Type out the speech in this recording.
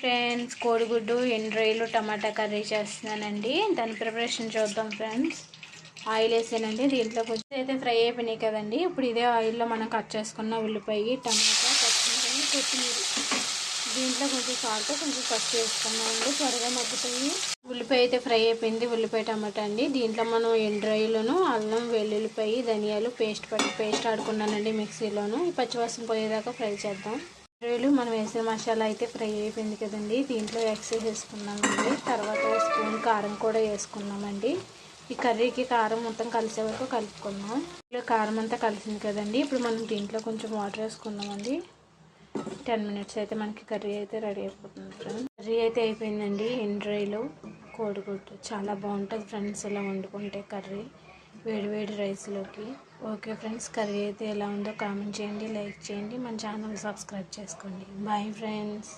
Friends, కోడిగుడ్డు ఎండ్రాయిలు టమాటా curry చేస్తున్నానండి. దాని ప్రిపరేషన్ చూద్దాం ఫ్రెండ్స్. ఆయిల్ వేసానండి. దీంట్లో కొంచెం అయితే ఫ్రై అయిపోయినాయి కదండి. ఇప్పుడు ఇదే ఆయిల్లో మనం కట్ చేసుకున్న ఉల్లిపాయ, టమాటా, పచ్చిమిరపకాయ, కొత్తిమీర, దీంట్లో కొంచెం సాల్ట్, కొంచెం పసుపు వేసుకున్నామండి. త్వరగా మగ్గుతాయి. ఉల్లిపాయ అయితే ఫ్రై అయిపోయింది. ఉల్లిపాయ టమాటా అండి. దీంట్లో మనం ఎండ్రాయిలను, అల్లం, వెల్లుల్లిపాయ, ధనియాలు పేస్ట్ ఆడుకున్నానండి మిక్సీలోను. ఈ పచ్చివాసన పోయేదాకా ఫ్రై చేద్దాం. మనం వేసిన మసాలా అయితే ఫ్రై అయిపోయింది కదండి. దీంట్లో ఎగ్స్ వేసుకున్నామండి. తర్వాత స్పూన్ కారం కూడా వేసుకున్నామండి. ఈ కర్రీకి కారం మొత్తం కలిసే వరకు కలుపుకున్నాం. ఇలా కారం అంతా కలిసింది కదండి. ఇప్పుడు మనం దీంట్లో కొంచెం వాటర్ వేసుకున్నామండి. 10 మినిట్స్ అయితే మనకి కర్రీ అయితే రెడీ అయిపోతుంది ఫ్రెండ్స్. కర్రీ అయితే అయిపోయిందండి. ఎండ్రాయిలు కోడిగుడ్డు చాలా బాగుంటుంది ఫ్రెండ్స్ ఇలా వండుకుంటే కర్రీ వేడి రైస్లోకి. ఓకే ఫ్రెండ్స్, కర్రీ అయితే ఎలా ఉందో కామెంట్ చేయండి, లైక్ చేయండి, మన ఛానల్ సబ్స్క్రైబ్ చేసుకోండి. Bye friends.